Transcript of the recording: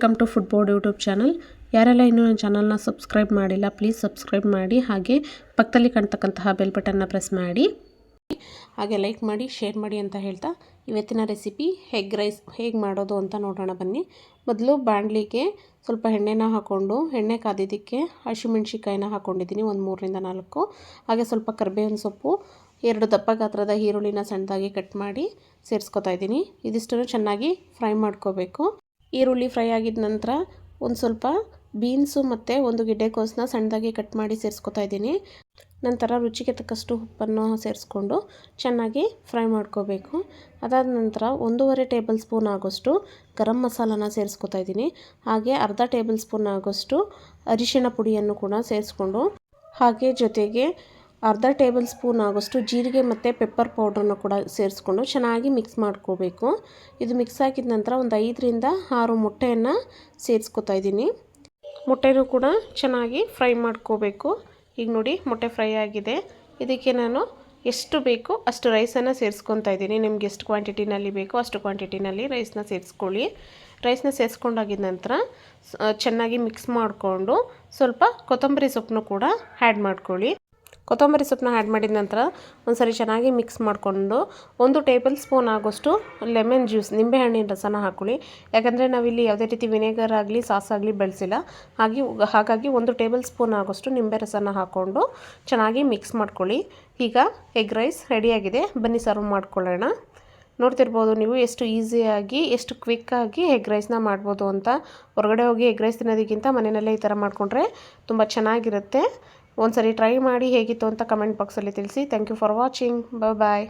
Welcome to food board YouTube channel. ಯಾರೆಲ್ಲ ಇನ್ನೂ ನನ್ನ ಚಾನಲ್ನ ಸಬ್ಸ್ಕ್ರೈಬ್ ಮಾಡಿಲ್ಲ ಪ್ಲೀಸ್ ಸಬ್ಸ್ಕ್ರೈಬ್ ಮಾಡಿ, ಹಾಗೆ ಪಕ್ಕದಲ್ಲಿ ಕಾಣ್ತಕ್ಕಂತಹ ಬೆಲ್ ಬಟನ್ನ ಪ್ರೆಸ್ ಮಾಡಿ, ಹಾಗೆ ಲೈಕ್ ಮಾಡಿ, ಶೇರ್ ಮಾಡಿ ಅಂತ ಹೇಳ್ತಾ ಇವತ್ತಿನ ರೆಸಿಪಿ ಎಗ್ ರೈಸ್ ಹೇಗೆ ಮಾಡೋದು ಅಂತ ನೋಡೋಣ ಬನ್ನಿ. ಮೊದಲು ಬಾಣಲಿಗೆ ಸ್ವಲ್ಪ ಎಣ್ಣೆನ ಹಾಕ್ಕೊಂಡು ಎಣ್ಣೆ ಕಾದಿದ್ದಕ್ಕೆ ಹಸಿಮೆಣ್ಸಿಕಾಯಿನ ಹಾಕ್ಕೊಂಡಿದ್ದೀನಿ, ಒಂದು 3ರಿಂದ 4. ಹಾಗೆ ಸ್ವಲ್ಪ ಕರಿಬೇವಿನ ಸೊಪ್ಪು, 2 ದಪ್ಪ ಗಾತ್ರದ ಈರುಳ್ಳಿನ ಸಣ್ಣದಾಗಿ ಕಟ್ ಮಾಡಿ ಸೇರಿಸ್ಕೊತಾ ಇದ್ದೀನಿ. ಇದಿಷ್ಟನ್ನು ಚೆನ್ನಾಗಿ ಫ್ರೈ ಮಾಡ್ಕೋಬೇಕು. ಈರುಳ್ಳಿ ಫ್ರೈ ಆಗಿದ ನಂತರ ಒಂದು ಸ್ವಲ್ಪ ಬೀನ್ಸು ಮತ್ತು 1 ಗೆಡ್ಡೆಕೋಸನ್ನ ಸಣ್ಣದಾಗಿ ಕಟ್ ಮಾಡಿ ಸೇರಿಸ್ಕೊತಾ ಇದ್ದೀನಿ. ನಂತರ ರುಚಿಗೆ ತಕ್ಕಷ್ಟು ಉಪ್ಪನ್ನು ಸೇರಿಸ್ಕೊಂಡು ಚೆನ್ನಾಗಿ ಫ್ರೈ ಮಾಡ್ಕೋಬೇಕು. ಅದಾದ ನಂತರ 1.5 ಟೇಬಲ್ ಸ್ಪೂನ್ ಆಗೋಷ್ಟು ಗರಂ ಮಸಾಲಾನ ಸೇರಿಸ್ಕೊತಾ ಇದ್ದೀನಿ. ಹಾಗೆ ಅರ್ಧ ಟೇಬಲ್ ಸ್ಪೂನ್ ಆಗೋಷ್ಟು ಅರಿಶಿಣ ಪುಡಿಯನ್ನು ಕೂಡ ಸೇರಿಸ್ಕೊಂಡು, ಹಾಗೆ ಜೊತೆಗೆ ಅರ್ಧ ಟೇಬಲ್ ಸ್ಪೂನ್ ಆಗೋಷ್ಟು ಜೀರಿಗೆ ಮತ್ತು ಪೆಪ್ಪರ್ ಪೌಡ್ರನ್ನು ಕೂಡ ಸೇರಿಸ್ಕೊಂಡು ಚೆನ್ನಾಗಿ ಮಿಕ್ಸ್ ಮಾಡ್ಕೋಬೇಕು. ಇದು ಮಿಕ್ಸ್ ಆಗಿದ ನಂತರ ಒಂದು 5ರಿಂದ 6 ಮೊಟ್ಟೆಯನ್ನು ಸೇರಿಸ್ಕೊತಾ ಇದ್ದೀನಿ. ಮೊಟ್ಟೆನೂ ಕೂಡ ಚೆನ್ನಾಗಿ ಫ್ರೈ ಮಾಡ್ಕೋಬೇಕು. ಈಗ ನೋಡಿ ಮೊಟ್ಟೆ ಫ್ರೈ ಆಗಿದೆ. ಇದಕ್ಕೆ ನಾನು ಎಷ್ಟು ಬೇಕು ಅಷ್ಟು ರೈಸನ್ನು ಸೇರಿಸ್ಕೊತಾ ಇದ್ದೀನಿ. ನಿಮ್ಗೆ ಎಷ್ಟು ಕ್ವಾಂಟಿಟಿನಲ್ಲಿ ಬೇಕೋ ಅಷ್ಟು ಕ್ವಾಂಟಿಟಿನಲ್ಲಿ ರೈಸನ್ನ ಸೇರಿಸ್ಕೊಳ್ಳಿ. ರೈಸನ್ನ ಸೇರಿಸ್ಕೊಂಡಾಗಿದ ನಂತರ ಚೆನ್ನಾಗಿ ಮಿಕ್ಸ್ ಮಾಡಿಕೊಂಡು ಸ್ವಲ್ಪ ಕೊತ್ತಂಬರಿ ಸೊಪ್ಪನ್ನು ಕೂಡ ಆ್ಯಡ್ ಮಾಡ್ಕೊಳ್ಳಿ. ಕೊತ್ತಂಬರಿ ಸೊಪ್ಪನ್ನ ಆ್ಯಡ್ ಮಾಡಿದ ನಂತರ ಒಂದ್ಸರಿ ಚೆನ್ನಾಗಿ ಮಿಕ್ಸ್ ಮಾಡಿಕೊಂಡು 1 ಟೇಬಲ್ ಸ್ಪೂನ್ ಆಗೋಷ್ಟು ಲೆಮನ್ ಜ್ಯೂಸ್, ನಿಂಬೆಹಣ್ಣಿನ ರಸನ ಹಾಕ್ಕೊಳ್ಳಿ. ಯಾಕಂದರೆ ನಾವಿಲ್ಲಿ ಯಾವುದೇ ರೀತಿ ವಿನೆಗರ್ ಆಗಲಿ ಸಾಸ್ ಆಗಲಿ ಬಳಸಿಲ್ಲ. ಹಾಗಾಗಿ 1 ಟೇಬಲ್ ಸ್ಪೂನ್ ಆಗೋಷ್ಟು ನಿಂಬೆ ರಸನ ಹಾಕ್ಕೊಂಡು ಚೆನ್ನಾಗಿ ಮಿಕ್ಸ್ ಮಾಡ್ಕೊಳ್ಳಿ. ಈಗ ಎಗ್ ರೈಸ್ ರೆಡಿಯಾಗಿದೆ, ಬನ್ನಿ ಸರ್ವ್ ಮಾಡ್ಕೊಳ್ಳೋಣ. ನೋಡ್ತಿರ್ಬೋದು ನೀವು ಎಷ್ಟು ಈಸಿಯಾಗಿ, ಎಷ್ಟು ಕ್ವಿಕ್ಕಾಗಿ ಎಗ್ ರೈಸ್ನ ಮಾಡ್ಬೋದು ಅಂತ. ಹೊರಗಡೆ ಹೋಗಿ ಎಗ್ ರೈಸ್ ತಿನ್ನೋದಕ್ಕಿಂತ ಮನೆಯಲ್ಲೇ ಈ ಥರ ಮಾಡಿಕೊಂಡ್ರೆ ತುಂಬ ಚೆನ್ನಾಗಿರುತ್ತೆ. ಒಂದ್ಸರಿ ಟ್ರೈ ಮಾಡಿ ಹೇಗಿತ್ತು ಅಂತ ಕಮೆಂಟ್ ಬಾಕ್ಸಲ್ಲಿ ತಿಳಿಸಿ. Thank you for watching. Bye.